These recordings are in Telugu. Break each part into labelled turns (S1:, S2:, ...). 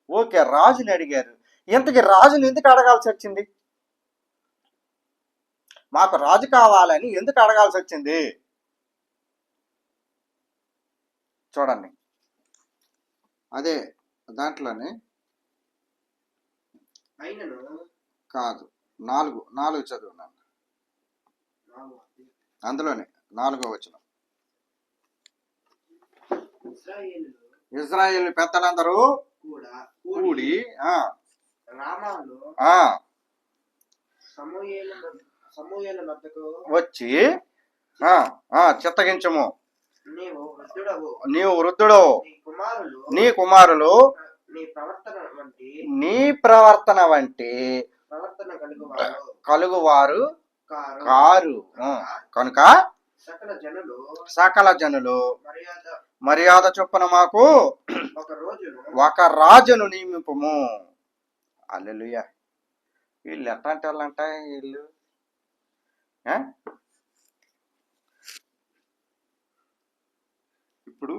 S1: ఓకే, రాజుని అడిగారు. ఇంతకీ రాజుని ఎందుకు అడగాల్సి వచ్చింది? మాకు రాజు కావాలని ఎందుకు అడగాల్సి వచ్చింది? చూడండి, అదే దాంట్లోనే కాదు, 4 చదువున్నాను, అందులోనే 4వ వచనం. ఇశ్రాయేలు పెద్దలందరూ కూడి వచ్చి చిత్తగించము, నీవు వృద్ధుడవు, నీ కుమారులు నీ ప్రవర్తన వంటి కలుగువారు కారు, కనుక సకల జనులు మర్యాద చొప్పున మాకు ఒక రాజును నియమింపుము. హల్లెలూయా. వీళ్ళు ఎట్లాంటి వాళ్ళంట? వీళ్ళు ఇప్పుడు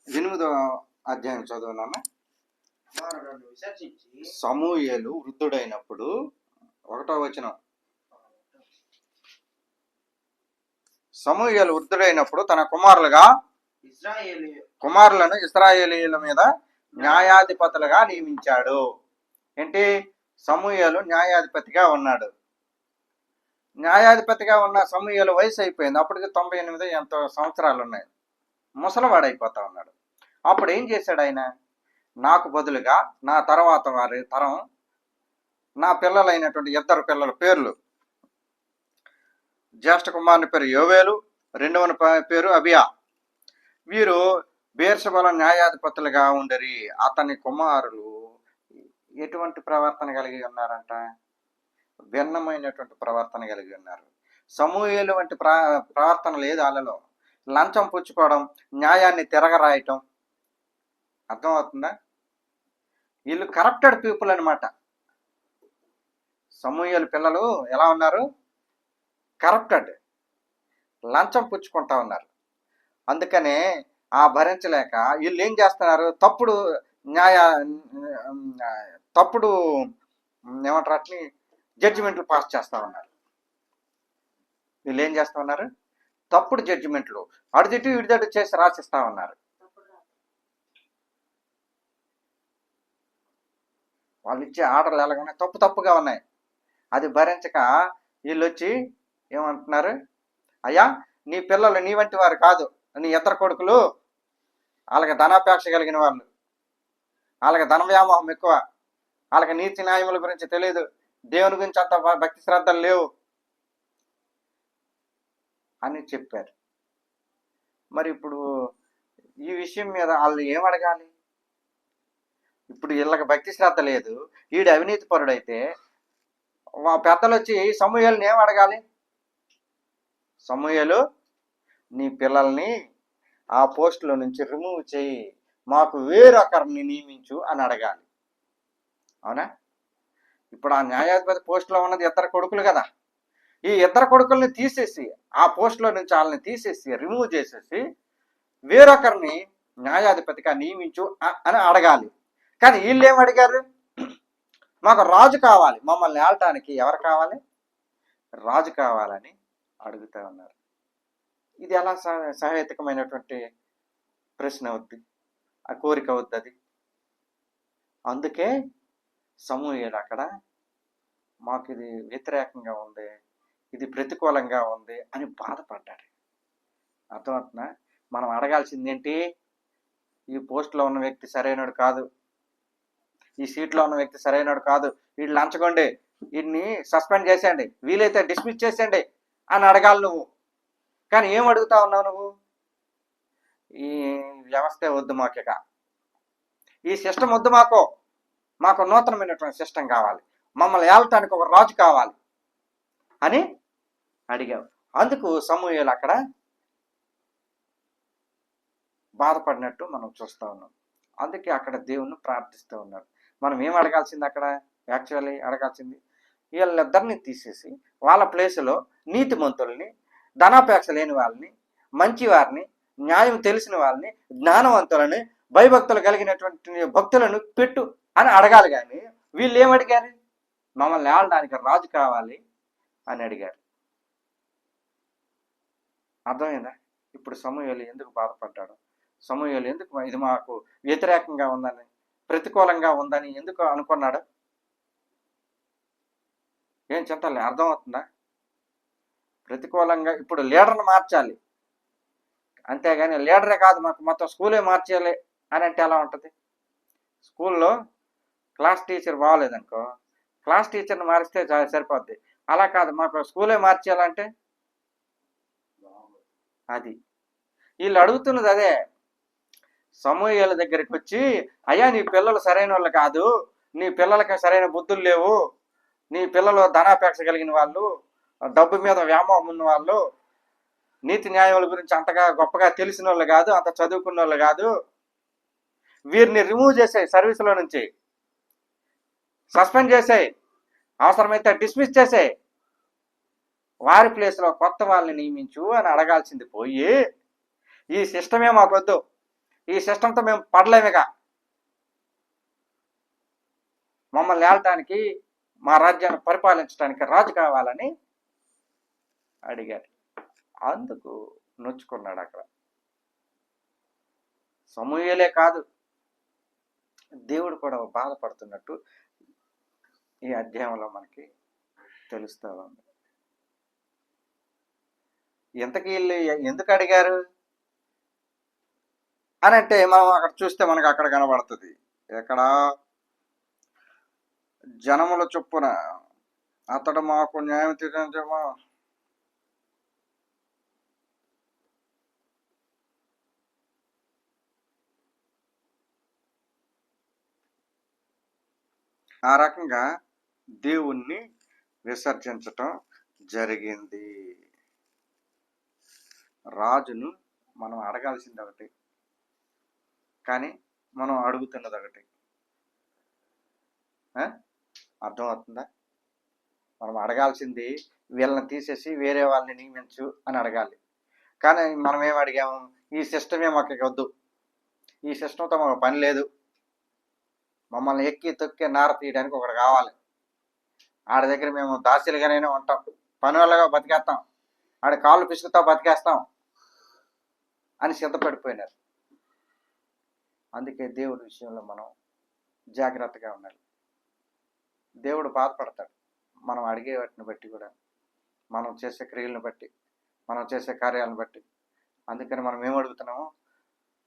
S1: 8వ అధ్యాయం చదువునాన్న. సమూయేలు వృద్ధుడైనప్పుడు 1వ వచనం. సమూయేలు వృద్ధుడైనప్పుడు తన కుమారులను ఇశ్రాయేలీయుల మీద న్యాయాధిపతులుగా నియమించాడు. ఏంటి? సమూయేలు న్యాయాధిపతిగా ఉన్నాడు. న్యాయాధిపతిగా ఉన్న సమూయేలు వయసు అయిపోయింది. అప్పటికి 98 ఎంతో సంవత్సరాలు ఉన్నాయి. ముసలివాడైపోతా ఉన్నాడు. అప్పుడు ఏం చేశాడు ఆయన? నాకు బదులుగా నా తర్వాత వారి తరం, నా పిల్లలైనటువంటి 2 పిల్లల పేర్లు, జ్యేష్ఠ కుమారుని పేరు యోవేలు, రెండవ పేరు అబియా. వీరు బేర్షెబల న్యాయాధిపతులుగా ఉండరి. అతని కుమారులు ఎటువంటి ప్రవర్తన కలిగి ఉన్నారంట? భిన్నమైనటువంటి ప్రవర్తన కలిగి ఉన్నారు. సమూయేలు వంటి ప్రవర్తన లేదు వాళ్ళలో. లంచం పుచ్చుకోవడం, న్యాయాన్ని తిరగరాయటం. అర్థమవుతుందా? వీళ్ళు కరప్టెడ్ పీపుల్ అనమాట. సమూయేలు పిల్లలు ఎలా ఉన్నారు? కరప్టెడ్, లంచం పుచ్చుకుంటా ఉన్నారు. అందుకనే భరించలేక వీళ్ళు ఏం చేస్తున్నారు? తప్పుడు ఏమంటారు అట్ని జడ్జిమెంట్లు పాస్ చేస్తా ఉన్నారు. వీళ్ళు ఏం చేస్తా ఉన్నారు? తప్పుడు జడ్జిమెంట్లు అడిదిట్టు ఇడిదట్టు చేసి రాసిస్తా ఉన్నారు. వాళ్ళు ఇచ్చే ఆర్డర్లు ఎలాగనే తప్పుగా ఉన్నాయి. అది భరించక వీళ్ళు వచ్చి ఏమంటున్నారు? అయ్యా, నీ పిల్లలు నీ వంటి వారు కాదు, నీ ఇతర కొడుకులు వాళ్ళకి ధనాపేక్ష కలిగిన వాళ్ళు, వాళ్ళకి ధన వ్యామోహం ఎక్కువ, వాళ్ళకి నీతి న్యాయముల గురించి తెలియదు, దేవుని గురించి అంత భక్తి శ్రద్ధలు లేవు అని చెప్పారు. మరి ఇప్పుడు ఈ విషయం మీద వాళ్ళు ఏం అడగాలి? ఇప్పుడు వీళ్ళకి భక్తి శ్రద్ధ లేదు, వీడు అవినీతి పరుడైతే పెద్దలు వచ్చి సమూయేలుని ఏం అడగాలి? సమూయేలు, నీ పిల్లల్ని ఆ పోస్టులో నుంచి రిమూవ్ చేయి, మాకు వేరొకరిని నియమించు అని అడగాలి. అవునా? ఇప్పుడు ఆ న్యాయాధిపతి పోస్టులో ఉన్నది 2 కొడుకులు కదా. ఈ 2 కొడుకుల్ని తీసేసి ఆ పోస్టులో నుంచి వాళ్ళని తీసేసి రిమూవ్ చేసేసి వేరొకరిని న్యాయాధిపతిగా నియమించు అని అడగాలి. కానీ వీళ్ళు ఏం అడిగారు? మాకు రాజు కావాలి, మమ్మల్ని ఏలటానికి ఎవరు కావాలి? రాజు కావాలని అడుగుతా ఉన్నారు. ఇది ఎలా సహేతుకమైనటువంటి ప్రశ్న అవుద్ది? ఆ కోరిక అవుద్ది అది. అందుకే సమూయేలు అక్కడ మాకు ఇది వ్యతిరేకంగా ఉంది, ఇది ప్రతికూలంగా ఉంది అని బాధపడ్డాడు. అర్థమవుతుందా? మనం అడగాల్సింది ఏంటి? ఈ పోస్టులో ఉన్న వ్యక్తి సరైనడు కాదు, ఈ సీట్లో ఉన్న వ్యక్తి సరైనడు కాదు, వీళ్ళు లంచగొండి, వీడిని సస్పెండ్ చేసేయండి, వీలైతే డిస్మిస్ చేసేయండి అని అడగాలి నువ్వు. కానీ ఏం అడుగుతా ఉన్నావు నువ్వు? ఈ వ్యవస్థే వద్దు మాకిక, ఈ సిస్టమ్ వద్దు, మాకు నూతనమైనటువంటి సిస్టమ్ కావాలి, మమ్మల్ని ఏలటానికి ఒక రాజు కావాలి అని అడిగావు. అందుకు సమూయేలు అక్కడ బాధపడినట్టు మనం చూస్తూ ఉన్నాం. అందుకే అక్కడ దేవుణ్ణి ప్రార్థిస్తూ ఉన్నాడు. మనం ఏం అడగాల్సింది అక్కడ? యాక్చువల్లీ అడగాల్సింది వీళ్ళిద్దరిని తీసేసి వాళ్ళ ప్లేసులో నీతిమంతుల్ని, ధనాపేక్ష లేని వాళ్ళని, మంచి వారిని, న్యాయం తెలిసిన వాళ్ళని, జ్ఞానవంతులని, భయభక్తులు కలిగినటువంటి భక్తులను పెట్టు అని అడగాలి. కానీ వీళ్ళు ఏమడిగారు? మమ్మల్ని ఏలడానికి రాజు కావాలి అని అడిగారు. అర్థమైందా? ఇప్పుడు సమూయేలు ఎందుకు బాధపడ్డాడు? సమూయేలు ఎందుకు ఇది మాకు వ్యతిరేకంగా ఉందని, ప్రతికూలంగా ఉందని ఎందుకు అనుకున్నాడు? ఏం చింతలే, అర్థమవుతుందా? ప్రతికూలంగా ఇప్పుడు లీడర్ని మార్చాలి, అంతేగాని లీడరే కాదు మాకు మొత్తం స్కూలే మార్చేయాలి అని అంటే ఎలా ఉంటుంది? స్కూల్లో క్లాస్ టీచర్ బాగోలేదనుకో, క్లాస్ టీచర్ని మారిస్తే సరిపోద్ది. అలా కాదు, మాకు స్కూలే మార్చేయాలంటే అది వీళ్ళు అడుగుతున్నది అదే. సమూయేలు దగ్గరికి వచ్చి, అయ్యా నీ పిల్లలు సరైన వాళ్ళు కాదు, నీ పిల్లలకి సరైన బుద్ధులు లేవు, నీ పిల్లలు ధనాపేక్ష కలిగిన వాళ్ళు, డబ్బు మీద వ్యామోహం ఉన్న వాళ్ళు, నీతి న్యాయాల గురించి అంతగా గొప్పగా తెలిసిన వాళ్ళు కాదు, అంత చదువుకున్న వాళ్ళు కాదు, వీరిని రిమూవ్ చేసాయి, సర్వీస్లో నుంచి సస్పెండ్ చేసాయి, అవసరమైతే డిస్మిస్ చేసాయి, వారి ప్లేస్లో కొత్త వాళ్ళని నియమించు అని అడగాల్సింది పోయి, ఈ సిస్టమే మాకొద్దు, ఈ సిస్టంతో మేము పడలేమిగా, మమ్మల్ని ఏలటానికి, మా రాజ్యాన్ని పరిపాలించడానికి రాజు కావాలని అడిగారు. అందుకు నొచ్చుకున్నాడు. అక్కడ సమూయేలే కాదు, దేవుడు కూడా బాధపడుతున్నట్టు ఈ అధ్యాయంలో మనకి తెలుస్తూ ఉంది. ఇంతకీ వీళ్ళు ఎందుకు అడిగారు అని అంటే, మనం అక్కడ చూస్తే మనకు అక్కడ కనబడుతుంది. ఎక్కడ? జనముల చొప్పున అతడు మాకు న్యాయం తీర్చమా, ఆ రకంగా దేవుణ్ణి విసర్జించటం జరిగింది. రాజును మనం అడగాల్సింది ఒకటి, కానీ మనం అడుగుతున్నది ఒకటి. అర్థమవుతుందా? మనం అడగాల్సింది వీళ్ళని తీసేసి వేరే వాళ్ళని నియమించు అని అడగాలి. కానీ మనం ఏం అడిగాము? ఈ సిస్టమే మాకు వద్దు, ఈ సిస్టంతో మాకు పని లేదు, మమ్మల్ని ఎక్కి తొక్కి నార తీయడానికి ఒకటి కావాలి, ఆడ దగ్గర మేము దాసీలుగానే ఉంటాం, పని వాళ్ళగా బతికేస్తాం, ఆడ కాళ్ళు పిసుకుతా బతికేస్తాం అని సిద్ధపడిపోయినారు. అందుకే దేవుడి విషయంలో మనం జాగ్రత్తగా ఉండాలి. దేవుడు బాధపడతాడు మనం అడిగే వాటిని బట్టి కూడా, మనం చేసే క్రియలను బట్టి, మనం చేసే కార్యాలను బట్టి. అందుకని మనం ఏం అడుగుతున్నామో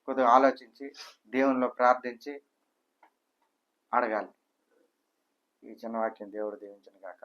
S1: కొద్దిగా ఆలోచించి దేవునిలో ప్రార్థించి అడగాలి. ఈ చిన్న వాక్యం దేవుడు దీవించును గాక.